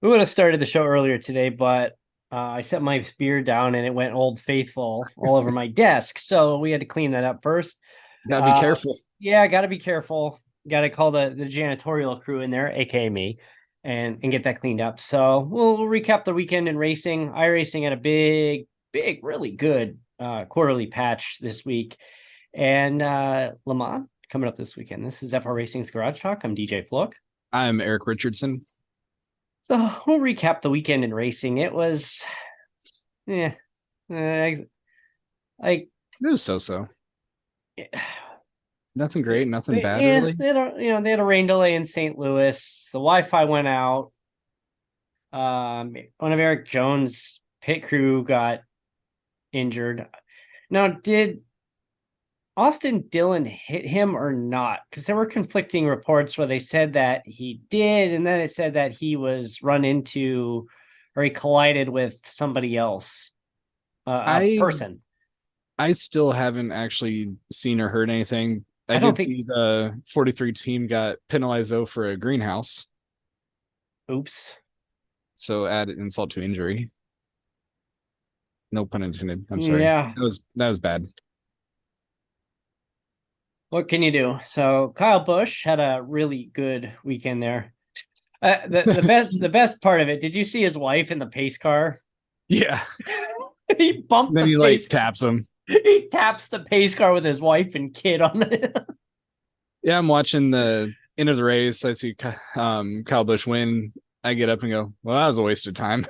We would have started the show earlier today, but I set my beer down and it went Old Faithful all over my desk. So we had to clean that up first. Gotta be careful. Yeah, got to be careful. Got to call the janitorial crew in there, aka me, and get that cleaned up. So we'll recap the weekend in racing. iRacing had a big, really good quarterly patch this week, and Le Mans coming up this weekend. This is FR Racing's Garage Talk. I'm DJ Flook. I'm Eric Richardson. So we'll recap the weekend in racing. It was, yeah, like It was so. yeah, Nothing great, nothing bad, yeah, really. they had a rain delay in St. Louis. The Wi-Fi went out. One of Eric Jones' pit crew got injured. Now, did Austin Dillon hit him or not? Because there were conflicting reports where they said that he did, and then it said that he was run into or he collided with somebody else, a person. I still haven't actually seen or heard anything. I don't did think. see the 43 team got penalized though for a greenhouse. Oops. So add insult to injury. No pun intended. I'm sorry. Yeah. That was bad. What can you do? So Kyle Busch had a really good weekend there. The best part of it. Did you see his wife in the pace car? Yeah. He bumped. Then he like taps him. He taps the pace car with his wife and kid on it. Yeah, I'm watching the end of the race. I see Kyle Busch win. I get up and go, well, that was a waste of time.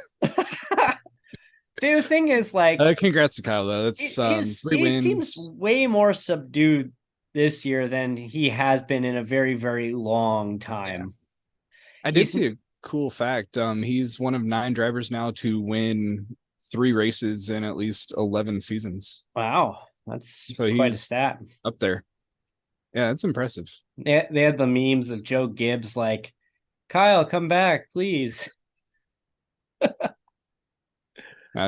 See, the thing is, like, congrats to Kyle though. That's three he wins. seems way more subdued this year than he has been in a very, very long time. Yeah. I did see a cool fact. He's one of 9 drivers now to win 3 races in at least 11 seasons. Wow, that's quite a stat. Up there. Yeah, it's impressive. They had the memes of Joe Gibbs like, Kyle, come back, please.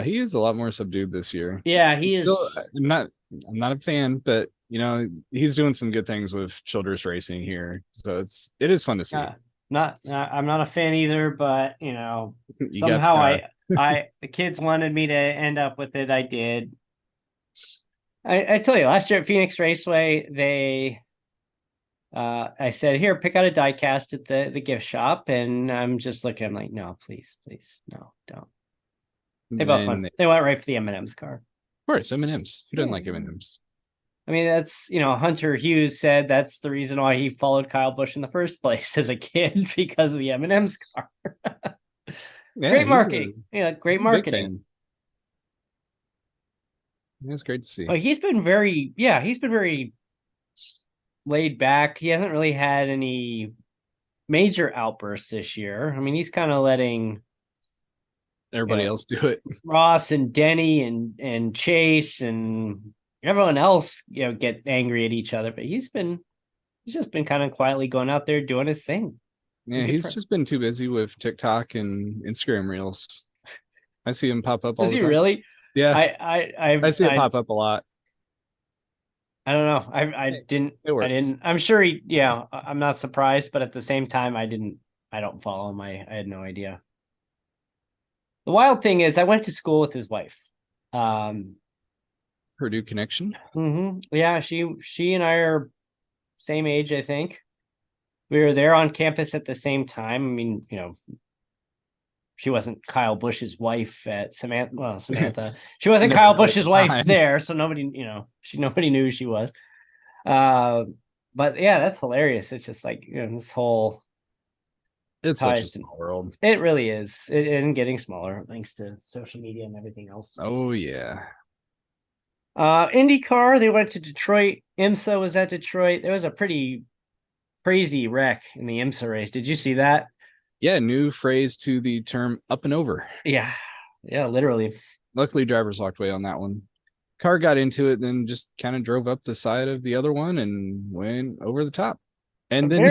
He is a lot more subdued this year. Yeah, he is. I'm not a fan, but you know, he's doing some good things with Childress Racing here. So it is fun to see. I'm not a fan either, but you know, somehow the kids wanted me to end up with it. I did. I tell you, last year at Phoenix Raceway, I said, here, pick out a diecast at the gift shop, and I'm just looking. I'm like, no, please, no, don't. They went right for the M&M's car. Of course, M&M's. Who doesn't like M&M's? I mean, that's, Hunter Hughes said that's the reason why he followed Kyle Busch in the first place as a kid, because of the M&M's car. Yeah, great marketing. Great marketing. It's great to see. Well, he's been very laid back. He hasn't really had any major outbursts this year. I mean, he's kind of letting everybody else do it. Ross and Denny and Chase and everyone else, get angry at each other. But he's just been kind of quietly going out there doing his thing. Yeah, he's just been too busy with TikTok and Instagram Reels. I see him pop up all the time. Is he really? Yeah, I see it pop up a lot. I don't know. I didn't. I'm sure he. Yeah, I'm not surprised, but at the same time, I don't follow him. I had no idea. The wild thing is, I went to school with his wife. Purdue connection. Mm-hmm. Yeah, she and I are same age, I think. We were there on campus at the same time. I mean, she wasn't Kyle Busch's wife at Samantha. Well, Samantha. She wasn't Kyle Busch's wife there, so nobody knew who she was. But yeah, that's hilarious. It's just like this whole. It's such a small world. It really is. It isn't getting smaller thanks to social media and everything else. Oh yeah. IndyCar, they went to Detroit. IMSA was at Detroit. There was a pretty crazy wreck in the IMSA race. Did you see that? Yeah, new phrase to the term up and over. Yeah, literally. Luckily, drivers walked away on that one. Car got into it, then just kind of drove up the side of the other one and went over the top. And then,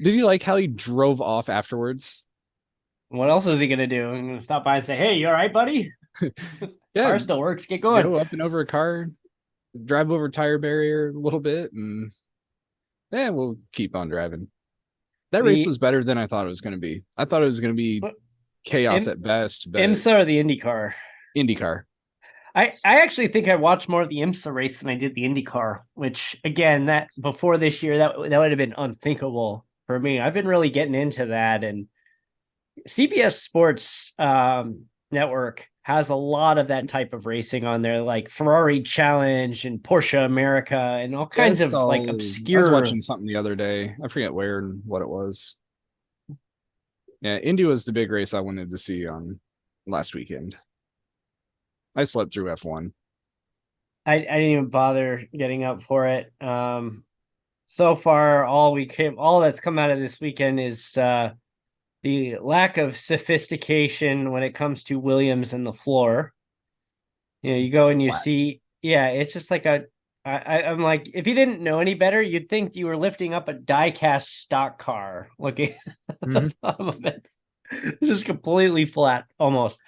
did you like how he drove off afterwards? What else is he going to do? I'm going to stop by and say, hey, you all right, buddy? Yeah, car still works. Get going. Go up and over a car, drive over tire barrier a little bit, and we'll keep on driving. That race was better than I thought it was going to be. I thought it was going to be chaos at best. But IMSA or the IndyCar? IndyCar. I actually think I watched more of the IMSA race than I did the IndyCar, which again, that before this year, that would have been unthinkable for me. I've been really getting into that, and CBS Sports Network has a lot of that type of racing on there, like Ferrari Challenge and Porsche America and all kinds of like obscure. I was watching something the other day. I forget where and what it was. Yeah, Indy was the big race I wanted to see on last weekend. I slept through F1. I didn't even bother getting up for it. So far, all that's come out of this weekend is the lack of sophistication when it comes to Williams and the floor. You go and you see, it's just like I'm like, if you didn't know any better, you'd think you were lifting up a die-cast stock car looking at the bottom of it. Just completely flat, almost.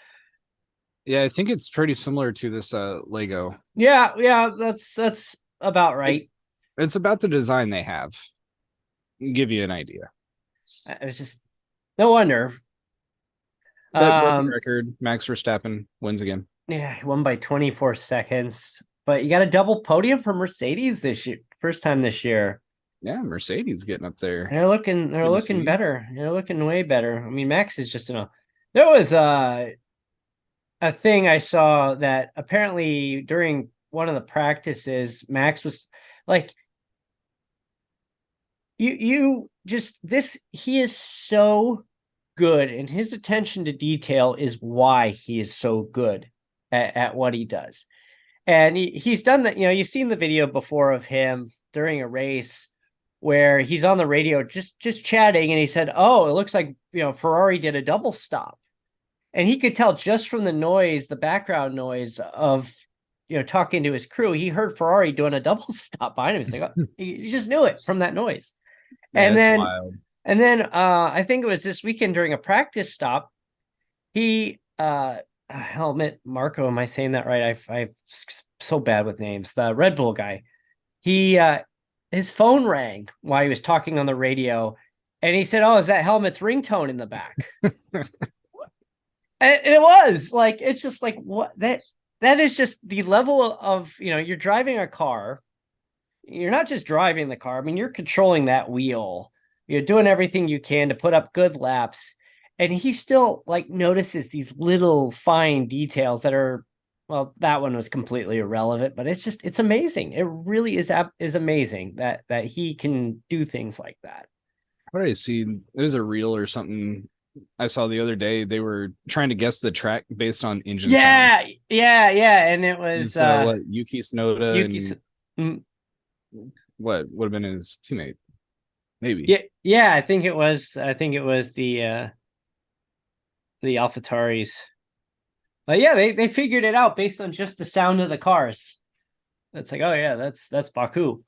Yeah, I think it's pretty similar to this Lego. Yeah, that's about right. It's about the design they have. Give you an idea. It was just no wonder. But broken record, Max Verstappen wins again. Yeah, he won by 24 seconds. But you got a double podium for Mercedes this year, first time this year. Yeah, Mercedes getting up there. They're looking better. They're looking way better. I mean, Max is just there was a thing I saw that apparently during one of the practices, Max was like, he is so good, and his attention to detail is why he is so good at what he does. And he's done that. You've seen the video before of him during a race where he's on the radio just chatting, and he said, "Oh, it looks like Ferrari did a double stop," and he could tell just from the noise, the background noise of talking to his crew, he heard Ferrari doing a double stop behind him. He's like, he just knew it from that noise. Yeah, and then I think it was this weekend during a practice stop, he Helmut Marko, am I saying that right? I'm so bad with names. The Red Bull guy. His phone rang while he was talking on the radio, and he said, "Oh, is that Helmut's ringtone in the back?" And it was like, it's just like, what that is just the level of, you're driving a car. You're not just driving the car. I mean, you're controlling that wheel. You're doing everything you can to put up good laps. And he still like notices these little fine details that are, well, that one was completely irrelevant, but it's amazing. It really is amazing that he can do things like that. What did I see? It was a reel or something I saw the other day. They were trying to guess the track based on engine sound. Yeah. And it was what, Yuki Tsunoda what would have been his teammate? Maybe. Yeah. I think it was the AlphaTauris. But yeah, they figured it out based on just the sound of the cars. It's like, oh yeah, that's Baku.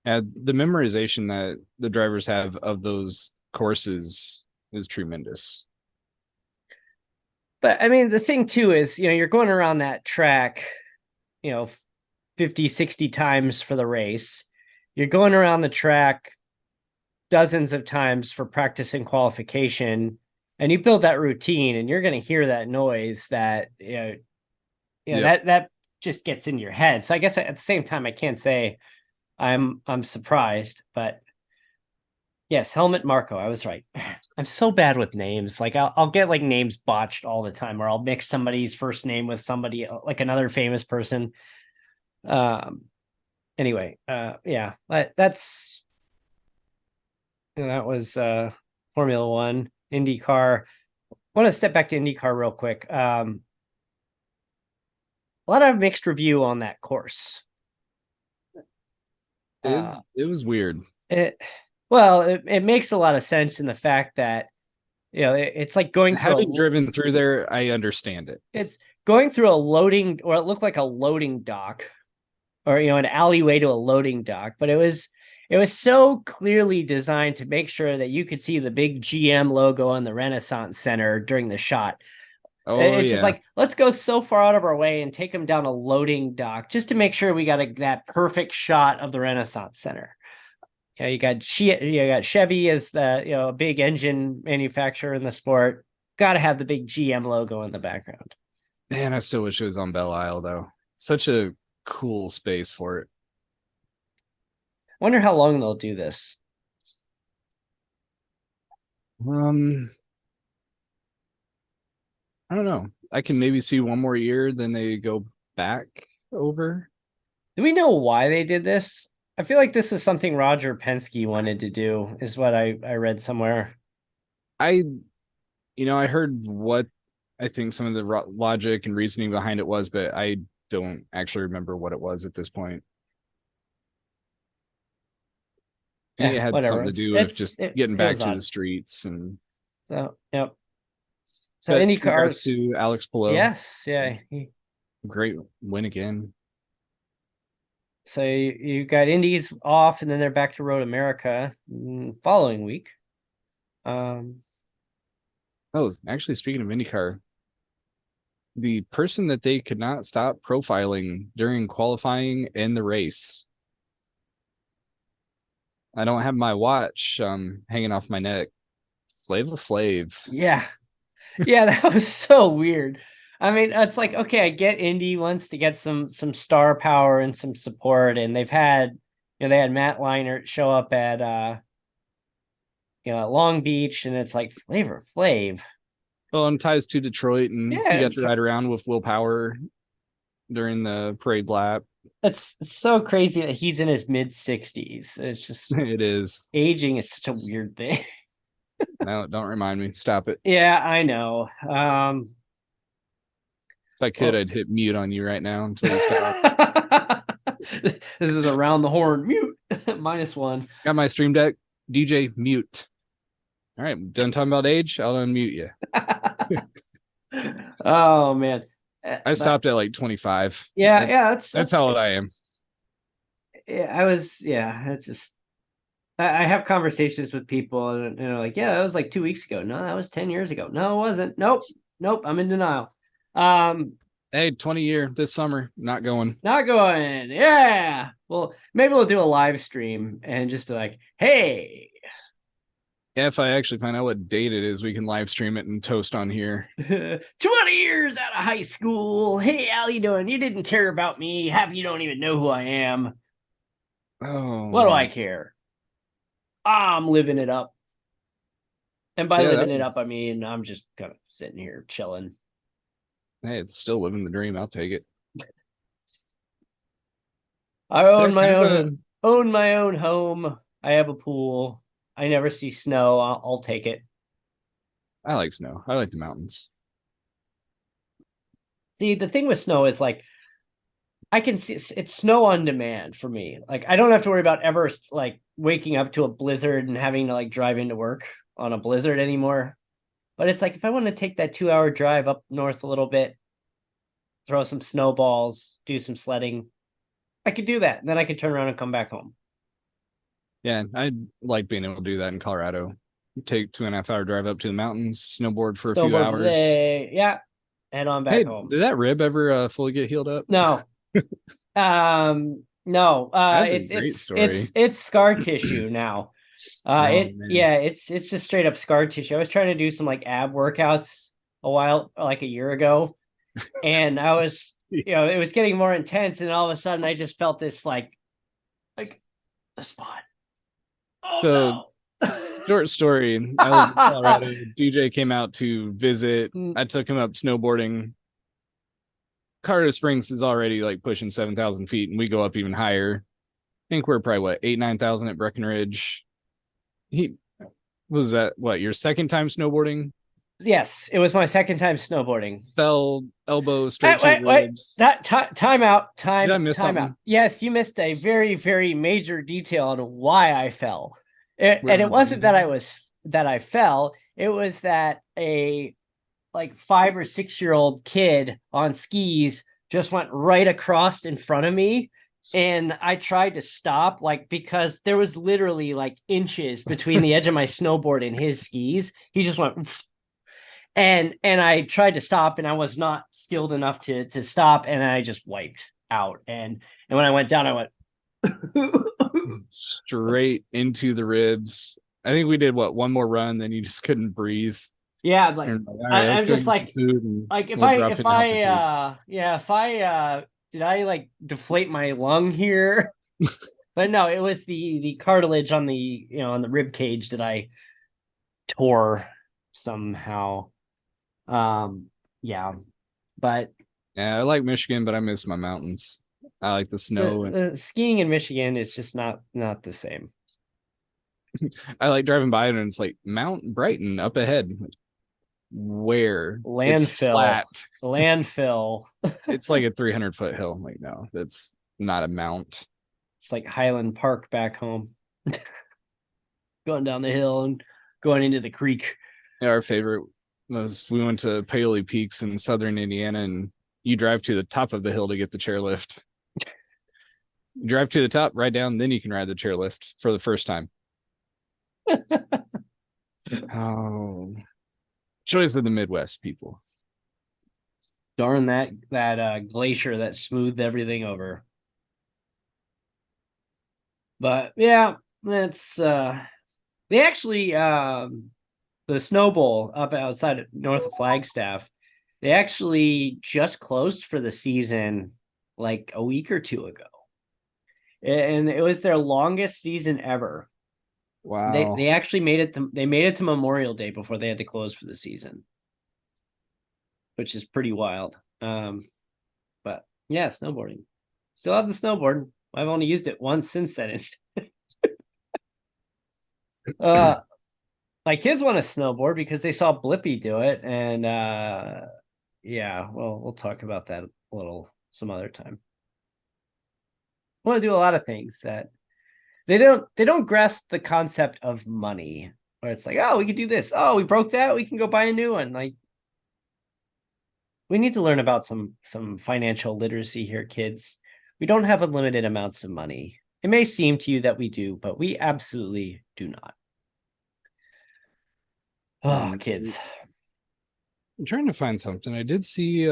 The memorization that the drivers have of those courses is tremendous. But I mean, the thing too is, you're going around that track, 50, 60 times for the race. You're going around the track dozens of times for practice and qualification, and you build that routine, and you're going to hear that noise that, that just gets in your head. So I guess at the same time, I can't say I'm surprised, but yes, Helmut Marko, I was right. I'm so bad with names. Like I'll get like names botched all the time, or I'll mix somebody's first name with somebody like another famous person. Anyway, yeah, that's that was Formula One. IndyCar. I want to step back to IndyCar real quick. A lot of mixed review on that course. It was weird. It makes a lot of sense in the fact that it's like going through having driven through there. I understand it. It's going through a loading, or it looked like a loading dock, or an alleyway to a loading dock, but it was so clearly designed to make sure that you could see the big GM logo on the Renaissance Center during the shot. It's just like, let's go so far out of our way and take them down a loading dock just to make sure we got that perfect shot of the Renaissance Center. You got Chevy as the big engine manufacturer in the sport. got to have the big GM logo in the background. Man, I still wish it was on Belle Isle though. Such a cool space for it. Wonder how long they'll do this. I don't know. I can maybe see one more year, then they go back over. Do we know why they did this? I feel like this is something Roger Penske wanted to do, is what I read somewhere. I heard what I think some of the logic and reasoning behind it was, but I don't actually remember what it was at this point. I think it had whatever. something to do with just getting back to the streets. And so, yep. So IndyCar to Alex Palou. Yes, yeah. Great win again. So you got Indy's off, and then they're back to Road America following week. Oh, actually, speaking of IndyCar, the person that they could not stop profiling during qualifying and the race. I don't have my watch hanging off my neck. Flavor Flav. Yeah. Yeah, that was so weird. I mean, it's like, okay, I get Indy wants to get some star power and some support, and they've had, they had Matt Leinart show up at Long Beach, and it's like Flavor Flav. Well, and ties to Detroit, and he got to ride around with Will Power during the parade lap. It's so crazy that he's in his mid-60s. It's just it is. Aging is such a weird thing. No, don't remind me. Stop it. Yeah, I know. If I could, I'd hit mute on you right now until you stop. This is around the horn. Mute. -1. Got my stream deck. DJ, mute. All right, done talking about age. I'll unmute you. Oh man, I stopped at like 25. Yeah, that's how old I am. Yeah, I was. Yeah, it's just. I have conversations with people, and like, yeah, that was like 2 weeks ago. No, that was 10 years ago. No, it wasn't. Nope. I'm in denial. Hey, 20-year this summer. Not going. Yeah. Well, maybe we'll do a live stream and just be like, hey. Yeah, if I actually find out what date it is, we can live stream it and toast on here. 20 years out of high school. Hey, how you doing? You didn't care about me. Half you don't even know who I am. Oh, what do I care? I'm living it up. And by living it up, I mean, I'm just kind of sitting here chilling. Hey, it's still living the dream. I'll take it. I own my own home. I have a pool. I never see snow. I'll take it. I like snow. I like the mountains. See, the thing with snow is like, I can see it's snow on demand for me. Like, I don't have to worry about ever like waking up to a blizzard and having to like drive into work on a blizzard anymore. But it's like, if I want to take that 2-hour drive up north a little bit, throw some snowballs, do some sledding, I could do that. And then I could turn around and come back home. Yeah, I'd like being able to do that in Colorado. Take 2.5-hour drive up to the mountains, snowboard for a few hours. Yeah. Head on back home. Did that rib ever fully get healed up? No. No. It's scar tissue now. It's just straight up scar tissue. I was trying to do some like ab workouts a year ago, and I was it was getting more intense, and all of a sudden I just felt this like a spot. Short story. I live in Colorado. DJ came out to visit. I took him up snowboarding. Colorado Springs is already like pushing 7,000 feet, and we go up even higher. I think we're probably 8,000-9,000 at Breckenridge. Your second time snowboarding? Yes, it was my second time snowboarding. Fell elbow straight to the ribs. Time out. Did I miss something? Out. Yes, you missed a very, very major detail on why I fell. And it wasn't that I fell. It was that a 5 or 6 year old kid on skis just went right across in front of me. And I tried to stop, because there was literally inches between the edge of my snowboard and his skis. He just went, and I tried to stop, and I was not skilled enough to stop, and I just wiped out. And when I went down, I went straight into the ribs. I think we did one more run, then you just couldn't breathe. Yeah, like I'm just like if I did I like deflate my lung here? But no, it was the cartilage on the on the rib cage that I tore somehow. Yeah, but yeah, I like Michigan, but I miss my mountains. I like the snow. The skiing in Michigan is just not the same. I like driving by and it's like Mount Brighton up ahead. Where landfill, it's flat. Landfill. It's like a 300-foot hill. I'm like, no, that's not a mount. It's like Highland Park back home. Going down the hill and going into the creek. Yeah, our favorite was we went to Paoli Peaks in southern Indiana, and you drive to the top of the hill to get the chairlift. You drive to the top, ride down, then you can ride the chairlift for the first time. Oh, joys of the Midwest, people. Darn that glacier that smoothed everything over. But yeah, that's they actually the Snow Bowl up outside north of Flagstaff, they actually just closed for the season like a week or two ago. And it was their longest season ever. Wow. They actually made it to Memorial Day before they had to close for the season, which is pretty wild. But yeah, snowboarding. Still have the snowboard. I've only used it once since then. My kids want to snowboard because they saw Blippi do it, and yeah, well, we'll talk about that a little some other time. I want to do a lot of things that they don't grasp the concept of money, where it's like, oh, we could do this. Oh, we broke that, we can go buy a new one. Like, we need to learn about some financial literacy here, kids. We don't have unlimited amounts of money. It may seem to you that we do, but we absolutely do not. Oh, kids. I'm trying to find something. I did see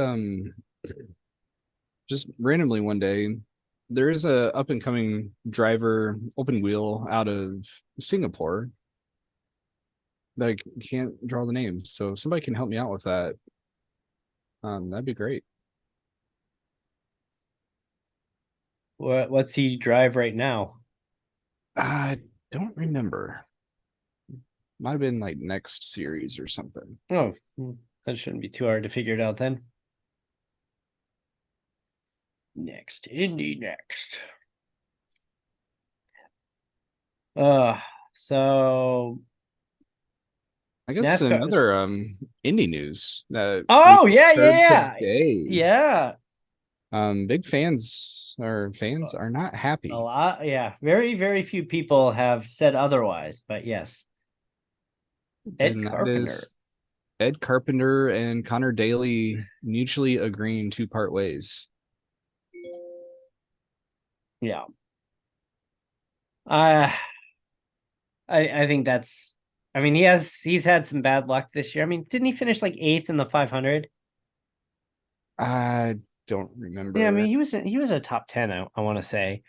just randomly one day, there is a up and coming driver open wheel out of Singapore that I can't draw the name. So if somebody can help me out with that, that'd be great. What's he drive right now? I don't remember. Might have been like next series or something. Oh, that shouldn't be too hard to figure it out then. Next, Indy next. So I guess NASCAR another Indy news that yeah. Big fans are not happy. A lot, yeah. Very, very few people have said otherwise, but yes. Ed Carpenter and Connor Daly mutually agreeing to part ways. Yeah. I think that's, I mean, he's had some bad luck this year. I mean, didn't he finish like 8th in the 500? I don't remember. Yeah, I mean, he was a top 10, I want to say.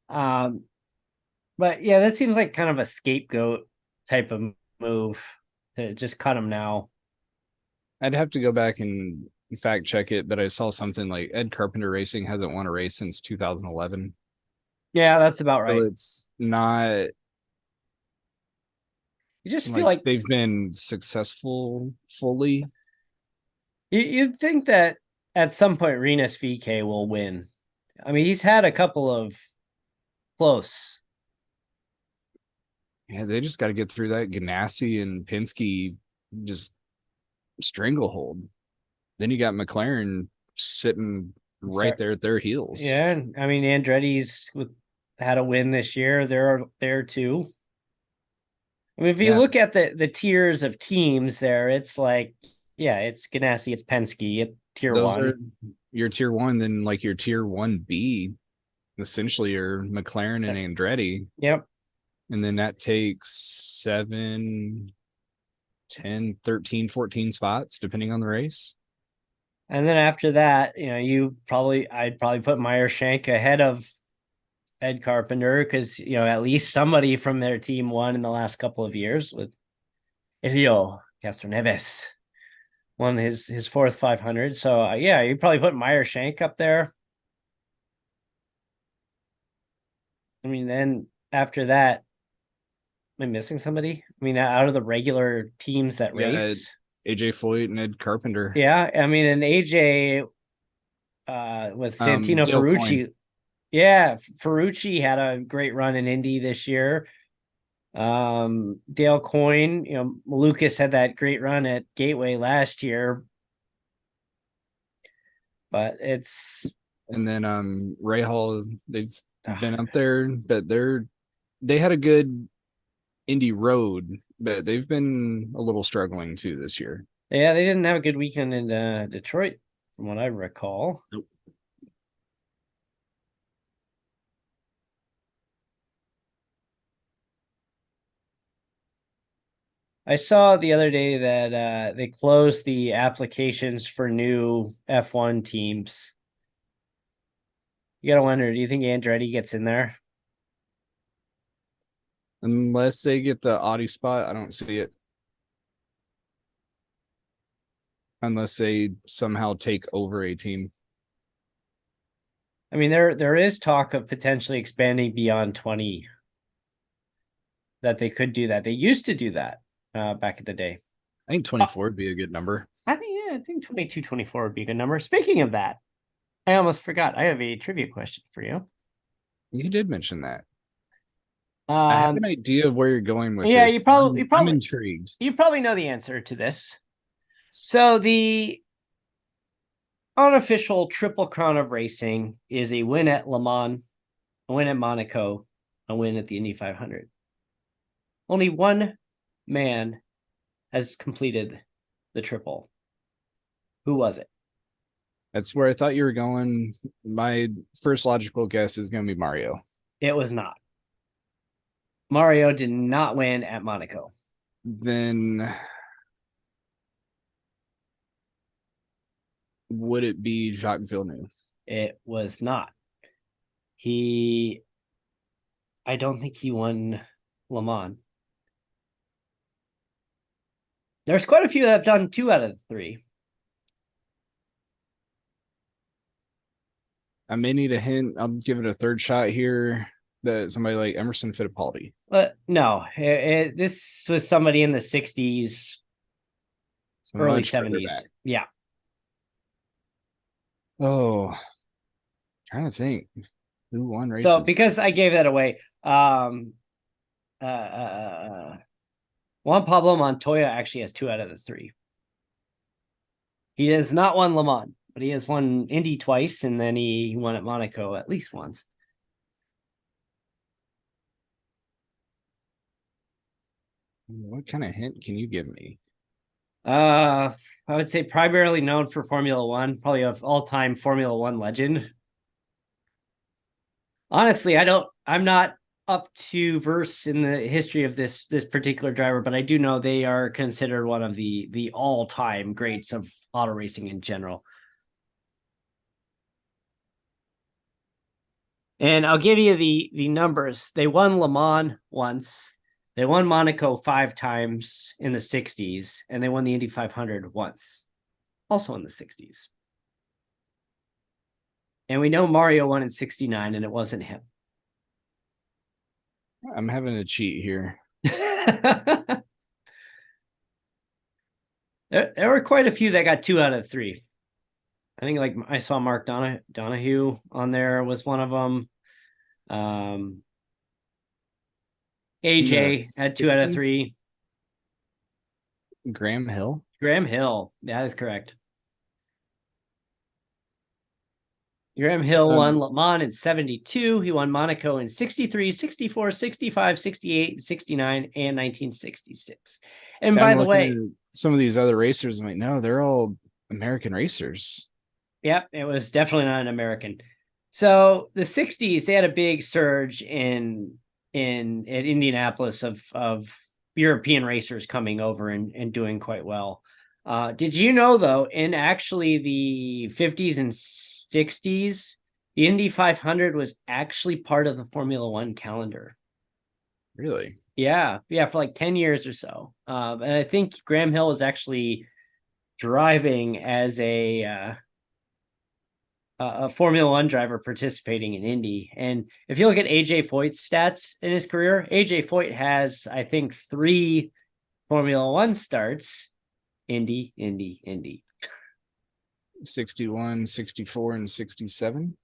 But yeah, that seems like kind of a scapegoat type of move to just cut him now. I'd have to go back and fact check it, but I saw something like Ed Carpenter Racing hasn't won a race since 2011. Yeah, that's about right. So it's not. You just feel like they've been successful fully. You'd think that at some point Rinus VeeKay will win. I mean, he's had a couple of close. Yeah, they just got to get through that Ganassi and Penske just stranglehold. Then you got McLaren sitting right there at their heels. Yeah, I mean, Andretti's had a win this year. They're there too. I mean, if you look at the tiers of teams there, it's like, yeah, it's Ganassi, it's Penske, it's tier Those 1. are your tier 1, then like your tier 1B, essentially are McLaren and Andretti. Yep. And then that takes 7, 10, 13, 14 spots, depending on the race. And then after that, I'd probably put Meyer Shank ahead of Ed Carpenter because, at least somebody from their team won in the last couple of years with, Castroneves won his fourth 500. So yeah, you probably put Meyer Shank up there. I mean, then after that, am I missing somebody? I mean, out of the regular teams that race, AJ Foyt and Ed Carpenter. Yeah, I mean, and AJ with Santino Ferrucci. Coyne. Yeah, Ferrucci had a great run in Indy this year. Dale Coyne, Lucas had that great run at Gateway last year. But it's and then Ray Hall, they've been up there, but they had a good Indy road, but they've been a little struggling too this year. Yeah, they didn't have a good weekend in Detroit, from what I recall. Nope. I saw the other day that they closed the applications for new F1 teams. You gotta wonder, do you think Andretti gets in there? Unless they get the Audi spot, I don't see it. Unless they somehow take over a team. I mean, there is talk of potentially expanding beyond 20. That they could do that. They used to do that back in the day. I think 24 would be a good number. I think 22, 24 would be a good number. Speaking of that, I almost forgot. I have a trivia question for you. You did mention that. I have an idea of where you're going with this. I'm intrigued. You probably know the answer to this. So the unofficial Triple Crown of racing is a win at Le Mans, a win at Monaco, a win at the Indy 500. Only one man has completed the triple. Who was it? That's where I thought you were going. My first logical guess is going to be Mario. It was not. Mario did not win at Monaco. Then would it be Jacques Villeneuve? It was not. I don't think he won Le Mans. There's quite a few that have done 2 out of the 3. I may need a hint. I'll give it a third shot here. That somebody like Emerson Fittipaldi. No, this was somebody in the 60s, early 70s. Yeah. Oh, trying to think who won races. So because I gave that away, Juan Pablo Montoya actually has 2 out of the 3. He has not won Le Mans, but he has won Indy twice, and then he won at Monaco at least once. What kind of hint can you give me? I would say primarily known for Formula One, probably of all-time Formula One legend. Honestly, I'm not up to verse in the history of this particular driver, but I do know they are considered one of the all-time greats of auto racing in general. And I'll give you the numbers. They won Le Mans once. They won Monaco 5 times in the 60s, and they won the Indy 500 once, also in the 60s. And we know Mario won in 69, and it wasn't him. I'm having a cheat here. There were quite a few that got 2 out of 3. I think like I saw Mark Donahue on there was one of them. AJ had 2 out of 3. Graham Hill? Graham Hill. That is correct. Graham Hill won Le Mans in 72. He won Monaco in 63, 64, 65, 68, 69, and 1966. And by the way, some of these other racers, I'm like, no, they're all American racers. Yep, it was definitely not an American. So the 60s, they had a big surge at Indianapolis of European racers coming over and doing quite well. Did you know, though, in actually the 50s and 60s, the Indy 500 was actually part of the Formula One calendar. Really? Yeah, for like 10 years or so. And I think Graham Hill was actually driving as a Formula One driver participating in Indy. And if you look at AJ Foyt's stats in his career, AJ Foyt has, I think, 3 Formula One starts. Indy. 61, 64, and 67.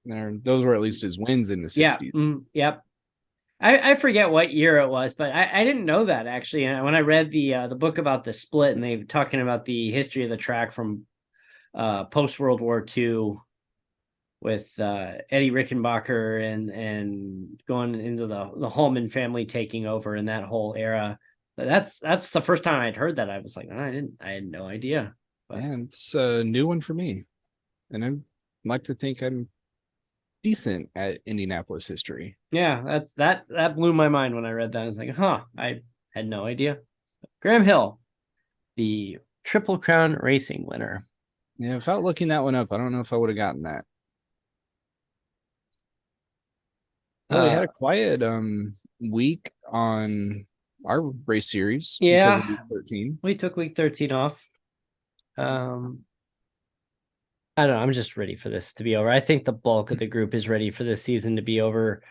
Those were at least his wins in the 60s. Yep. I forget what year it was, but I didn't know that actually. And when I read the book about the split, and they were talking about the history of the track from post World War II with Eddie Rickenbacker and going into the Holman family taking over in that whole era. But that's the first time I'd heard that. I was like, I had no idea. But yeah, it's a new one for me, and I'd like to think I'm decent at Indianapolis history. Yeah, that blew my mind when I read that. I was like, I had no idea. Graham Hill, the Triple Crown Racing winner. Yeah, without looking that one up, I don't know if I would have gotten that. Well, we had a quiet week on our race series because of week 13. We took week 13 off. I don't know. I'm just ready for this to be over. I think the bulk of the group is ready for this season to be over.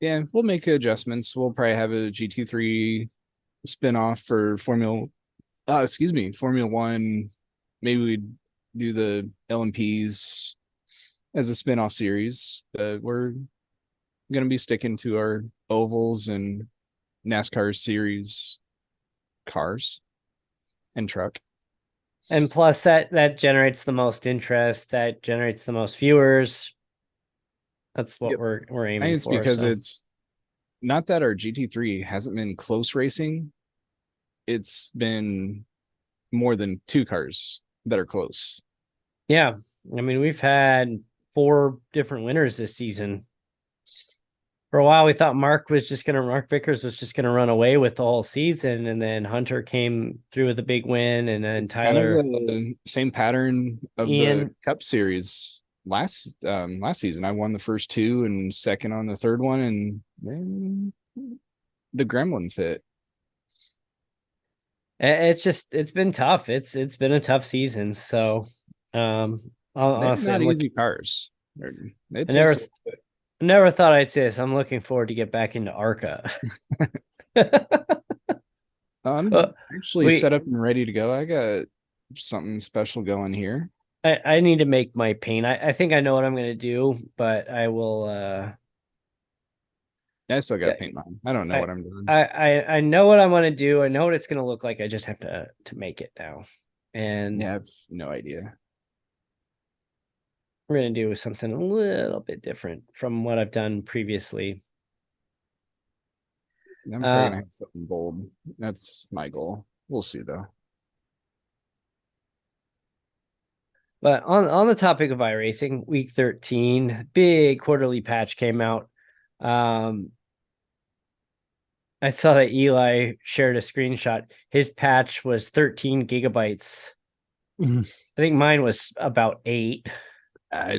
Yeah, we'll make adjustments. We'll probably have a GT3 spinoff for Formula One. Maybe we'd do the LMPs as a spinoff series. We're going to be sticking to our ovals and NASCAR series cars and truck. And plus that generates the most interest, that generates the most viewers. That's what we're aiming for. It's because it's not that our GT3 hasn't been close racing. It's been more than 2 cars that are close. Yeah. I mean, we've had 4 different winners this season. For a while, we thought Mark Vickers was just gonna run away with the whole season, and then Hunter came through with a big win, and then Tyler. Kind of the same pattern of the Cup Series last season. I won the first 2 and second on the third one, and then the Gremlins hit. It's been tough. It's been a tough season. So, honestly, not easy cars. I never thought I'd say this. I'm looking forward to get back into ARCA. I'm actually set up and ready to go. I got something special going here. I need to make my paint. I think I know what I'm going to do, but I will. I still got to paint mine. I don't know what I'm doing. I know what I'm going to do. I know what it's going to look like. I just have to make it now. And I have no idea. We're going to do something a little bit different from what I've done previously. I'm probably going to have something bold. That's my goal. We'll see, though. But on the topic of iRacing, week 13, big quarterly patch came out. I saw that Eli shared a screenshot. His patch was 13 gigabytes. I think mine was about 8. I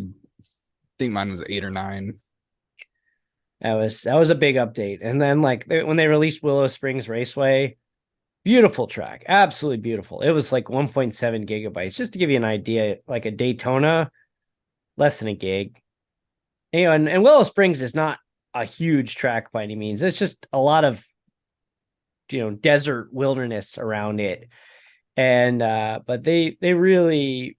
think mine was 8 or 9. That was a big update. And then when they released Willow Springs Raceway, beautiful track, absolutely beautiful. It was like 1.7 gigabytes, just to give you an idea. Like a Daytona, less than a gig. And Willow Springs is not a huge track by any means. It's just a lot of desert wilderness around it. And but they really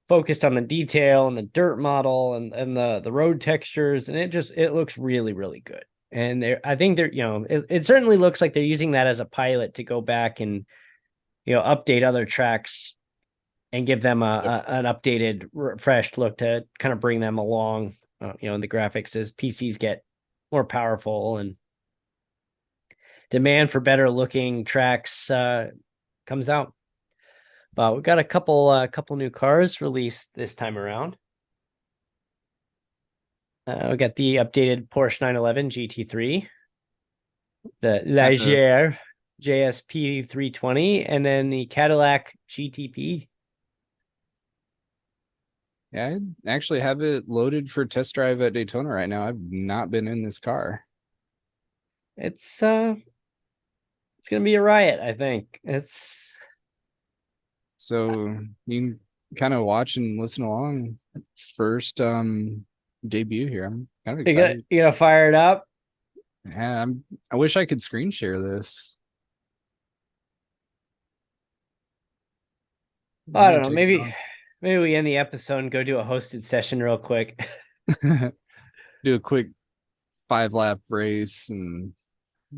focused on the detail and the dirt model and the road textures, and it looks really, really good. And I think it certainly looks like they're using that as a pilot to go back and update other tracks and give them an updated, refreshed look to kind of bring them along. In the graphics as PCs get more powerful and demand for better looking tracks comes out. But we've got a couple new cars released this time around. We got the updated Porsche 911 GT3, the Ligier JS P320, and then the Cadillac GTP. Yeah, I actually have it loaded for test drive at Daytona right now. I've not been in this car. It's gonna be a riot, I think. It's so you can kind of watch and listen along. First debut here. I'm kind of excited. You gonna fire it up? Yeah, I wish I could screen share this. I don't know. Maybe we end the episode and go do a hosted session real quick. Do a quick 5-lap race and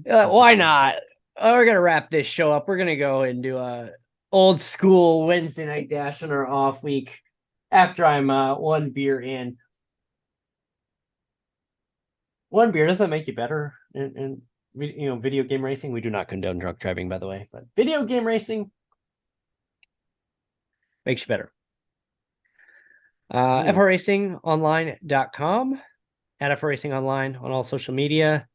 why not? We're gonna wrap this show up. We're gonna go and do a old school Wednesday night dash on our off week after I'm one beer in. One beer doesn't make you better in video game racing. We do not condone drunk driving, by the way, but video game racing makes you better. FRRacingOnline.com, at FRRacingOnline on all social media.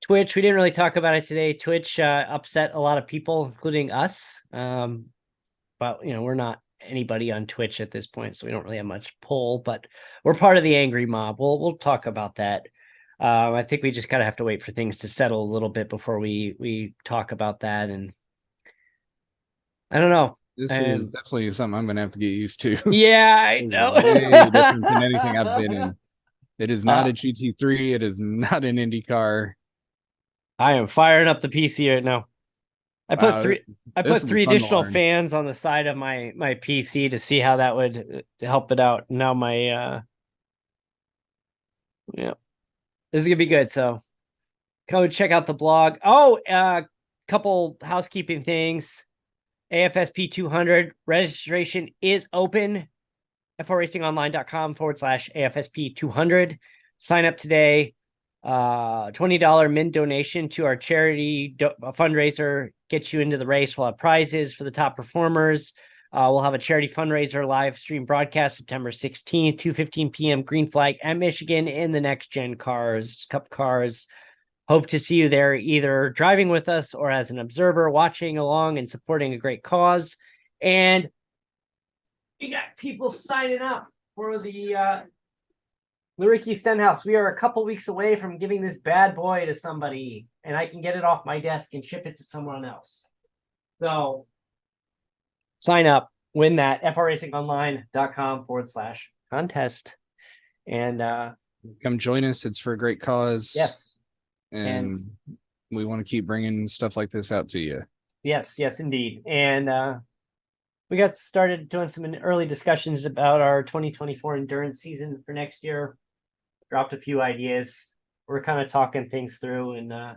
Twitch, we didn't really talk about it today. Twitch upset a lot of people, including us. But we're not anybody on Twitch at this point, so we don't really have much pull, but we're part of the angry mob. We'll talk about that. I think we just kind of have to wait for things to settle a little bit before we talk about that. And I don't know. This is definitely something I'm going to have to get used to. Yeah, I know. Way different than anything I've been in. It is not a GT3. It is not an IndyCar. I am firing up the PC right now. I put three additional fans on the side of my PC to see how that would help it out. Now my this is gonna be good. So go check out the blog. Couple housekeeping things. AFSP 200 registration is open. FRRacingOnline.com/AFSP 200. Sign up today. $20 min donation to our charity fundraiser gets you into the race. We'll have prizes for the top performers. We'll have a charity fundraiser live stream broadcast September 16th, 2:15 p.m. Green flag at Michigan in the next gen cup cars. Hope to see you there, either driving with us or as an observer, watching along and supporting a great cause. And we got people signing up for the Ricky Stenhouse. We are a couple weeks away from giving this bad boy to somebody, and I can get it off my desk and ship it to someone else. So sign up, win that. FRRacingOnline.com/contest. And come join us. It's for a great cause. Yes. And we want to keep bringing stuff like this out to you. Yes, indeed. And we got started doing some early discussions about our 2024 endurance season for next year. Dropped a few ideas. We're kind of talking things through, and I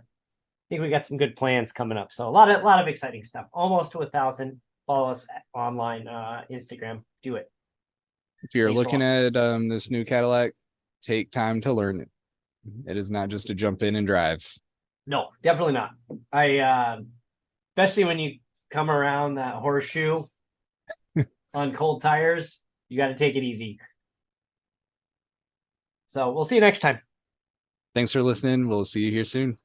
think we got some good plans coming up. So a lot of exciting stuff. Almost to 1,000. Follow us online, Instagram. Do it. If you're looking at this new Cadillac, take time to learn it. It is not just to jump in and drive. No, definitely not. Especially when you come around that horseshoe on cold tires, you got to take it easy. So we'll see you next time. Thanks for listening. We'll see you here soon.